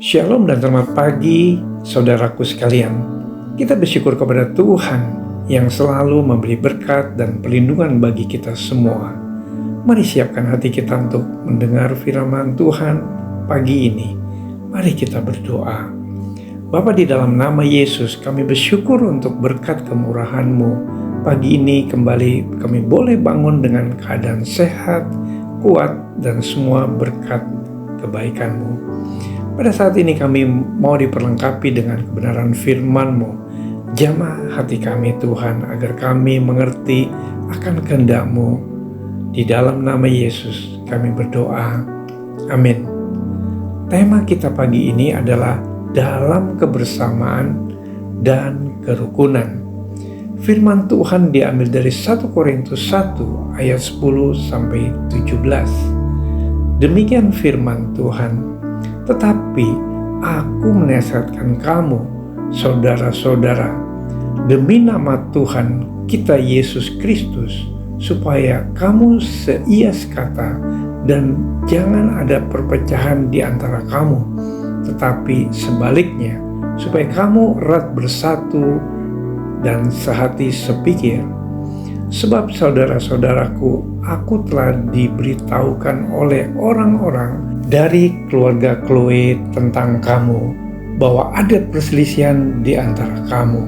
Shalom dan selamat pagi saudaraku sekalian. Kita bersyukur kepada Tuhan yang selalu memberi berkat dan perlindungan bagi kita semua. Mari siapkan hati kita untuk mendengar firman Tuhan pagi ini. Mari kita berdoa. Bapa, di dalam nama Yesus kami bersyukur untuk berkat kemurahan-Mu. Pagi ini kembali kami boleh bangun dengan keadaan sehat, kuat, dan semua berkat kebaikan-Mu. Pada saat ini kami mau diperlengkapi dengan kebenaran firman-Mu. Jamah hati kami Tuhan, agar kami mengerti akan kehendak-Mu. Di dalam nama Yesus kami berdoa. Amin. Tema kita pagi ini adalah dalam kebersamaan dan kerukunan. Firman Tuhan diambil dari 1 Korintus 1 ayat 10-17. Demikian firman Tuhan. Tetapi aku menasihatkan kamu, saudara-saudara, demi nama Tuhan kita Yesus Kristus, supaya kamu seias kata dan jangan ada perpecahan di antara kamu, tetapi sebaliknya, supaya kamu erat bersatu dan sehati sepikir. Sebab saudara-saudaraku, aku telah diberitahukan oleh orang-orang dari keluarga Chloe tentang kamu, bahwa ada perselisihan di antara kamu.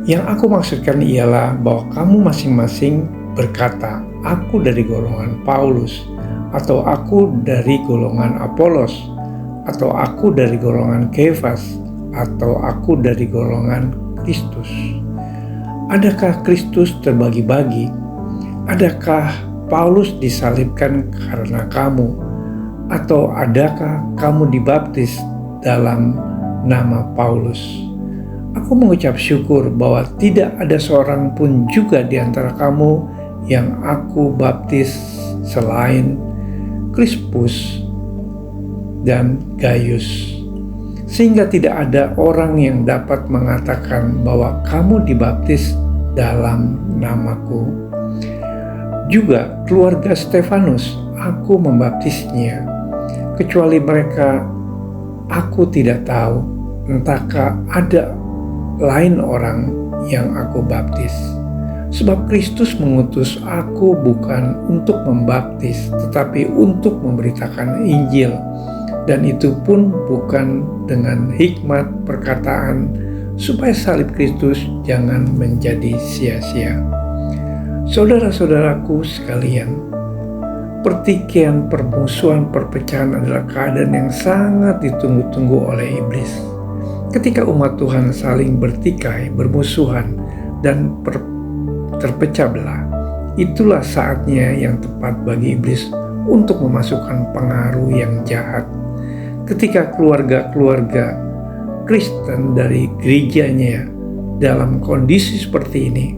Yang aku maksudkan ialah bahwa kamu masing-masing berkata, aku dari golongan Paulus, atau aku dari golongan Apolos, atau aku dari golongan Kefas, atau aku dari golongan Kristus. Adakah Kristus terbagi-bagi? Adakah Paulus disalibkan karena kamu? Atau adakah kamu dibaptis dalam nama Paulus? Aku mengucap syukur bahwa tidak ada seorang pun juga di antara kamu yang aku baptis selain Krispus dan Gaius. Sehingga tidak ada orang yang dapat mengatakan bahwa kamu dibaptis dalam namaku. Juga keluarga Stefanus aku membaptisnya. Kecuali mereka, aku tidak tahu, entahkah ada lain orang yang aku baptis. Sebab Kristus mengutus aku bukan untuk membaptis, tetapi untuk memberitakan Injil. Dan itu pun bukan dengan hikmat perkataan, supaya salib Kristus jangan menjadi sia-sia. Saudara-saudaraku sekalian, pertikaian, permusuhan, perpecahan adalah keadaan yang sangat ditunggu-tunggu oleh iblis. Ketika umat Tuhan saling bertikai, bermusuhan, dan terpecah belah, itulah saatnya yang tepat bagi iblis untuk memasukkan pengaruh yang jahat. Ketika keluarga-keluarga Kristen dari gerejanya dalam kondisi seperti ini,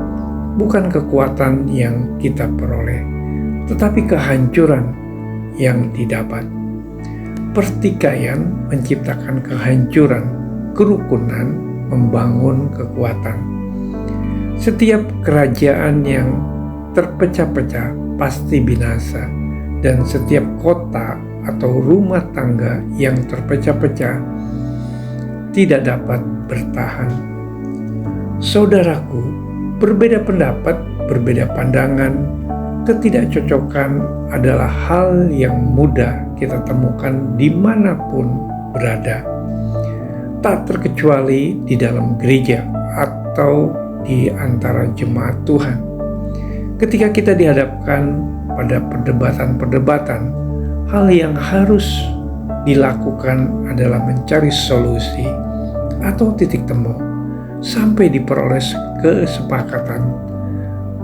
bukan kekuatan yang kita peroleh, tetapi kehancuran yang didapat. Pertikaian menciptakan kehancuran, kerukunan membangun kekuatan. Setiap kerajaan yang terpecah-pecah pasti binasa, dan setiap kota atau rumah tangga yang terpecah-pecah tidak dapat bertahan. Saudaraku, berbeda pendapat, berbeda pandangan, ketidakcocokan adalah hal yang mudah kita temukan dimanapun berada, tak terkecuali di dalam gereja atau di antara jemaat Tuhan. Ketika kita dihadapkan pada perdebatan-perdebatan, hal yang harus dilakukan adalah mencari solusi atau titik temu sampai diperoleh kesepakatan,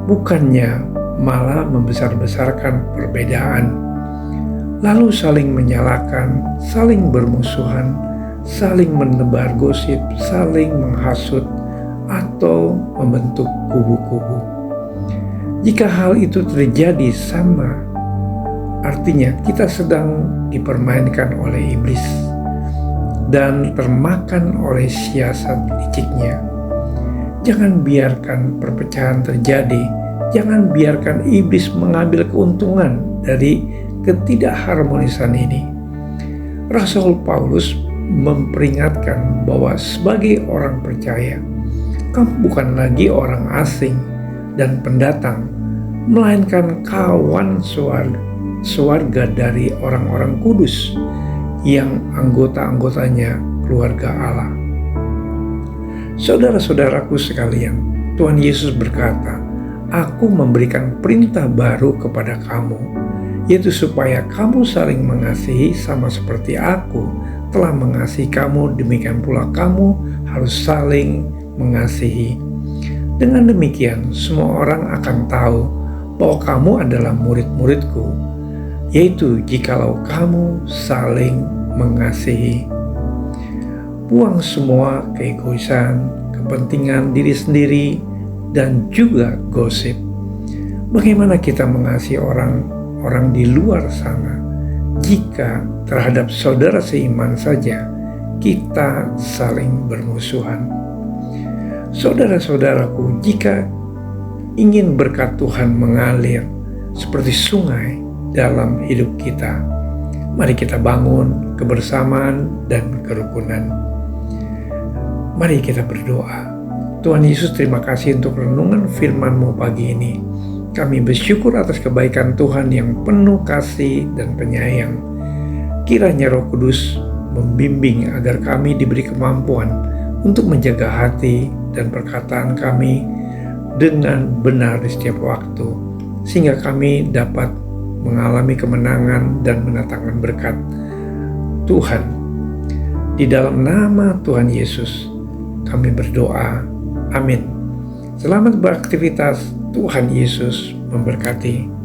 bukannya malah membesar-besarkan perbedaan, lalu saling menyalahkan, saling bermusuhan, saling menebar gosip, saling menghasut, atau membentuk kubu-kubu. Jika hal itu terjadi sama, artinya kita sedang dipermainkan oleh iblis dan termakan oleh siasat liciknya. Jangan biarkan perpecahan terjadi. Jangan biarkan iblis mengambil keuntungan dari ketidakharmonisan ini. Rasul Paulus memperingatkan bahwa sebagai orang percaya, kamu bukan lagi orang asing dan pendatang, melainkan kawan sewarga dari orang-orang kudus yang anggota-anggotanya keluarga Allah. Saudara-saudaraku sekalian, Tuhan Yesus berkata, "Aku memberikan perintah baru kepada kamu, yaitu supaya kamu saling mengasihi sama seperti Aku telah mengasihi kamu, demikian pula kamu harus saling mengasihi. Dengan demikian, semua orang akan tahu bahwa kamu adalah murid-muridku, yaitu jikalau kamu saling mengasihi." Buang semua keegoisan, kepentingan diri sendiri, dan juga gosip. Bagaimana kita mengasihi orang di luar sana jika terhadap saudara seiman saja kita saling bermusuhan? Saudara-saudaraku, jika ingin berkat Tuhan mengalir seperti sungai dalam hidup kita, mari kita bangun kebersamaan dan kerukunan. Mari kita berdoa. Tuhan Yesus, terima kasih untuk renungan firman-Mu pagi ini. Kami bersyukur atas kebaikan Tuhan yang penuh kasih dan penyayang. Kiranya Roh Kudus membimbing agar kami diberi kemampuan untuk menjaga hati dan perkataan kami dengan benar di setiap waktu, sehingga kami dapat mengalami kemenangan dan mendatangkan berkat Tuhan. Di dalam nama Tuhan Yesus kami berdoa. Amin. Selamat beraktivitas. Tuhan Yesus memberkati.